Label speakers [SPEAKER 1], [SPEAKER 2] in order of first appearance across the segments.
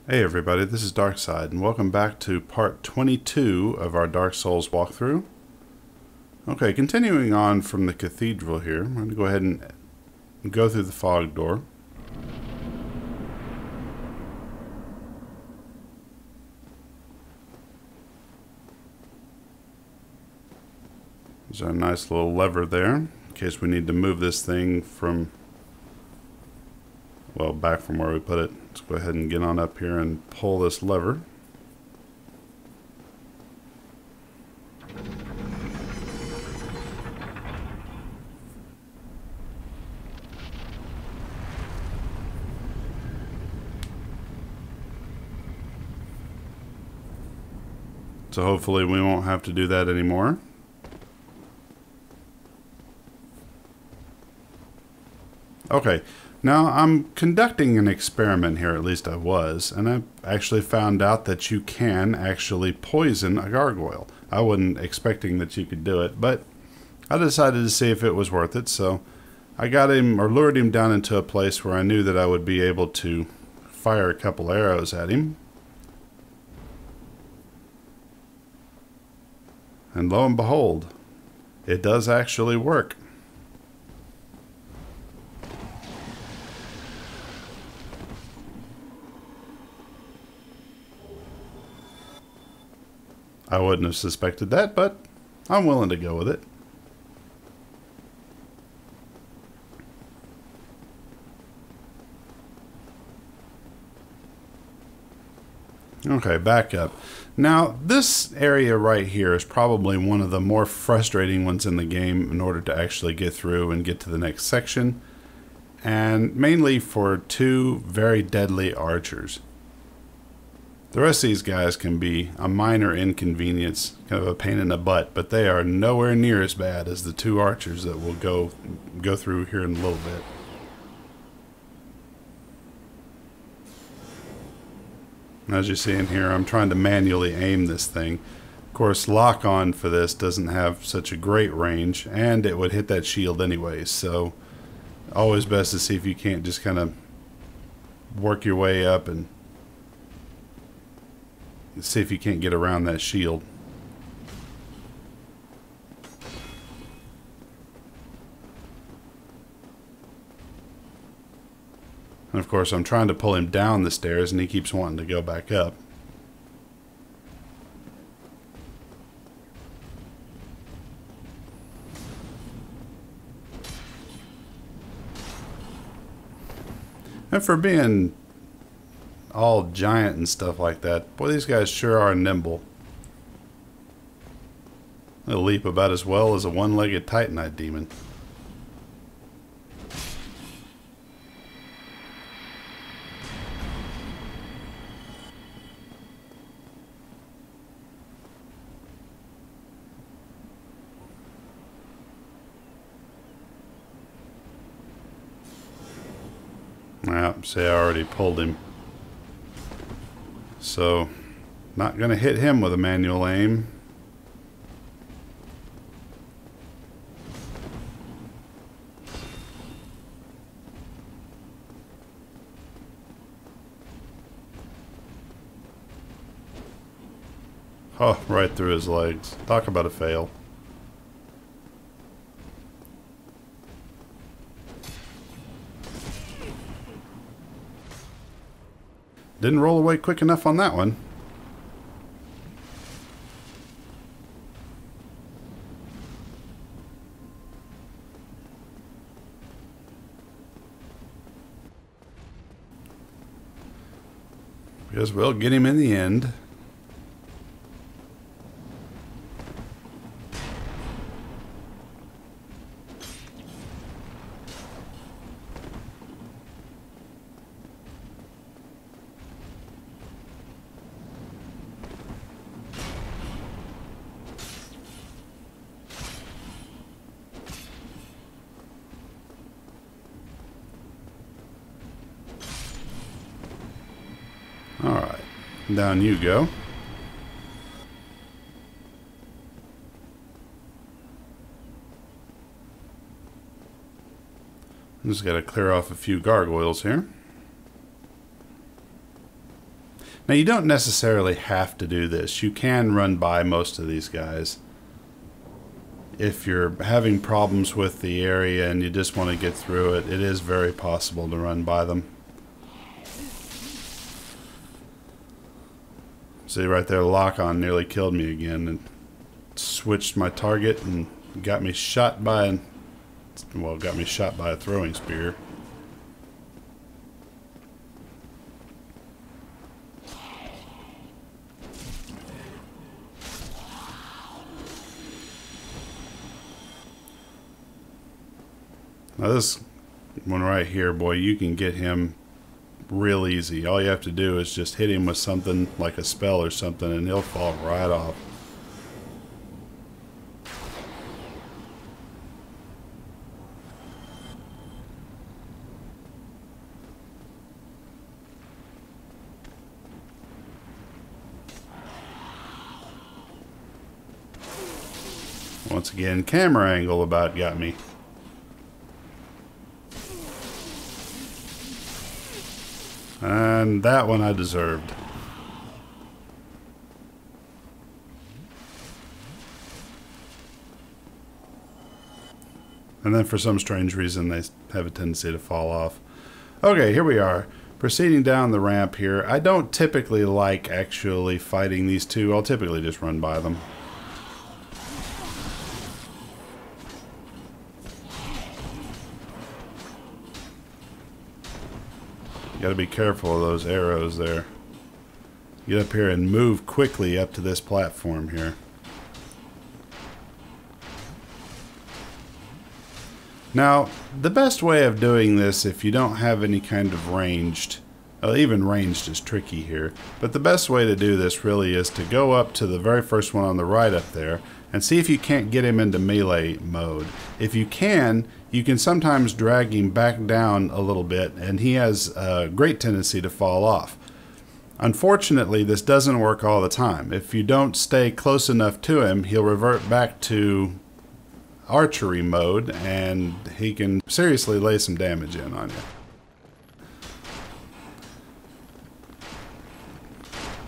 [SPEAKER 1] Hey everybody, this is Darksied, and welcome back to part 22 of our Dark Souls walkthrough. Okay, continuing on from the cathedral here, I'm going to go ahead and go through the fog door. There's our nice little lever there, in case we need to move this thing from, well, back from where we put it. Let's go ahead and get on up here and pull this lever. So hopefully we won't have to do that anymore. Okay, now I'm conducting an experiment here, at least I was, and I actually found out that you can actually poison a gargoyle. I wasn't expecting that you could do it, but I decided to see if it was worth it, so I got him, or lured him down into a place where I knew that I would be able to fire a couple arrows at him. And lo and behold, it does actually work. I wouldn't have suspected that, but I'm willing to go with it. Okay, back up. Now, this area right here is probably one of the more frustrating ones in the game in order to actually get through and get to the next section, and mainly for two very deadly archers. The rest of these guys can be a minor inconvenience, kind of a pain in the butt, but they are nowhere near as bad as the two archers that we'll go through here in a little bit. As you see in here, I'm trying to manually aim this thing. Of course, lock-on for this doesn't have such a great range, and it would hit that shield anyways, so always best to see if you can't just kind of work your way up and see if you can't get around that shield. And of course, I'm trying to pull him down the stairs and he keeps wanting to go back up. And for being all giant and stuff like that, boy, these guys sure are nimble. They'll leap about as well as a one-legged Titanite demon. See, I already pulled him. So, not going to hit him with a manual aim. Oh, right through his legs. Talk about a fail. Didn't roll away quick enough on that one. Because we'll get him in the end. Alright, down you go. Just got to clear off a few gargoyles here. Now, you don't necessarily have to do this. You can run by most of these guys. If you're having problems with the area and you just want to get through it, it is very possible to run by them. See right there, lock-on nearly killed me again and switched my target and got me shot by a throwing spear. Now this one right here, boy, you can get him real easy. All you have to do is just hit him with something like a spell or something and he'll fall right off. Once again, camera angle about got me. And that one I deserved. And then for some strange reason they have a tendency to fall off. Okay, here we are. Proceeding down the ramp here. I don't typically like actually fighting these two. I'll typically just run by them. You gotta be careful of those arrows there. Get up here and move quickly up to this platform here. Now, the best way of doing this, if you don't have any kind of ranged, even ranged is tricky here, but the best way to do this really is to go up to the very first one on the right up there and see if you can't get him into melee mode. If you can sometimes drag him back down a little bit, and he has a great tendency to fall off. Unfortunately, this doesn't work all the time. If you don't stay close enough to him, he'll revert back to archery mode, and he can seriously lay some damage in on you.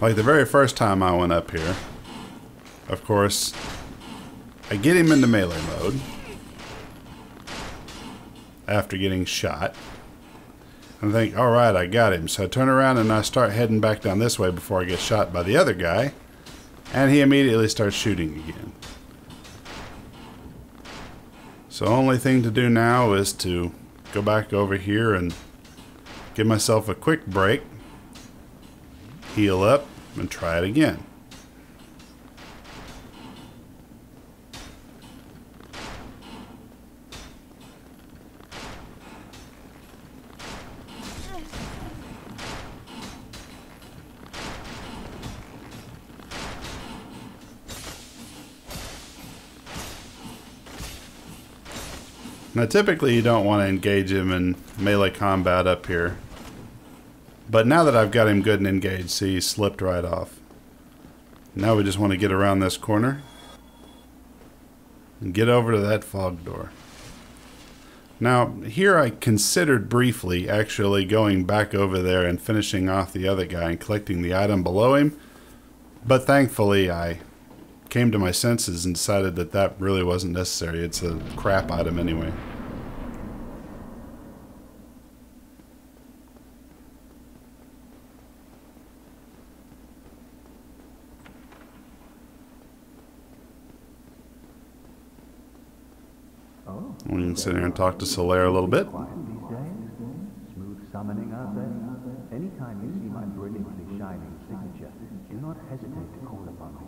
[SPEAKER 1] Like the very first time I went up here, of course, I get him into melee mode after getting shot. And I think, alright, I got him. So I turn around and I start heading back down this way before I get shot by the other guy. And he immediately starts shooting again. So the only thing to do now is to go back over here and give myself a quick break, heal up, and try it again. Now typically you don't want to engage him in melee combat up here. But now that I've got him good and engaged, see, he slipped right off. Now we just want to get around this corner and get over to that fog door. Now here I considered briefly actually going back over there and finishing off the other guy and collecting the item below him. But thankfully I came to my senses and decided that that really wasn't necessary. It's a crap item anyway. We can sit here and talk to Solaire a little bit.
[SPEAKER 2] Smooth summoning out there. Anytime you see my brilliantly shining signature, do not hesitate to call upon me.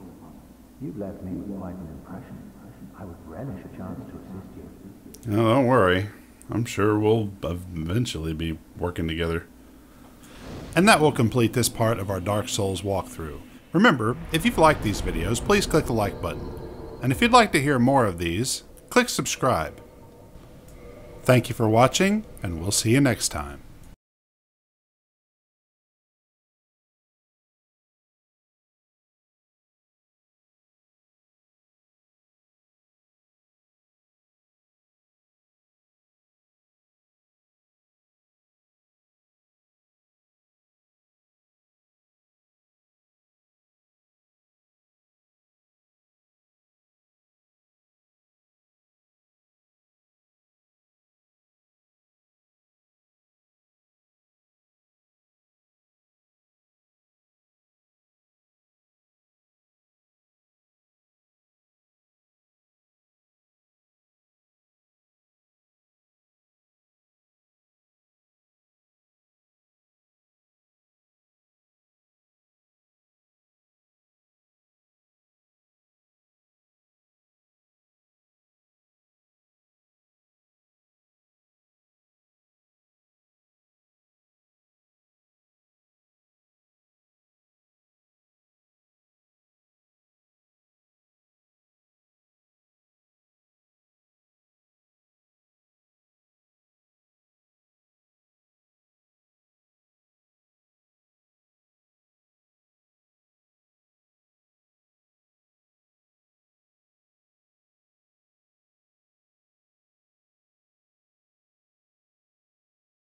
[SPEAKER 2] You've left me with quite an impression. I would relish a chance to assist you.
[SPEAKER 1] No, don't worry. I'm sure we'll eventually be working together. And that will complete this part of our Dark Souls walkthrough. Remember, if you've liked these videos, please click the like button. And if you'd like to hear more of these, click subscribe. Thank you for watching, and we'll see you next time.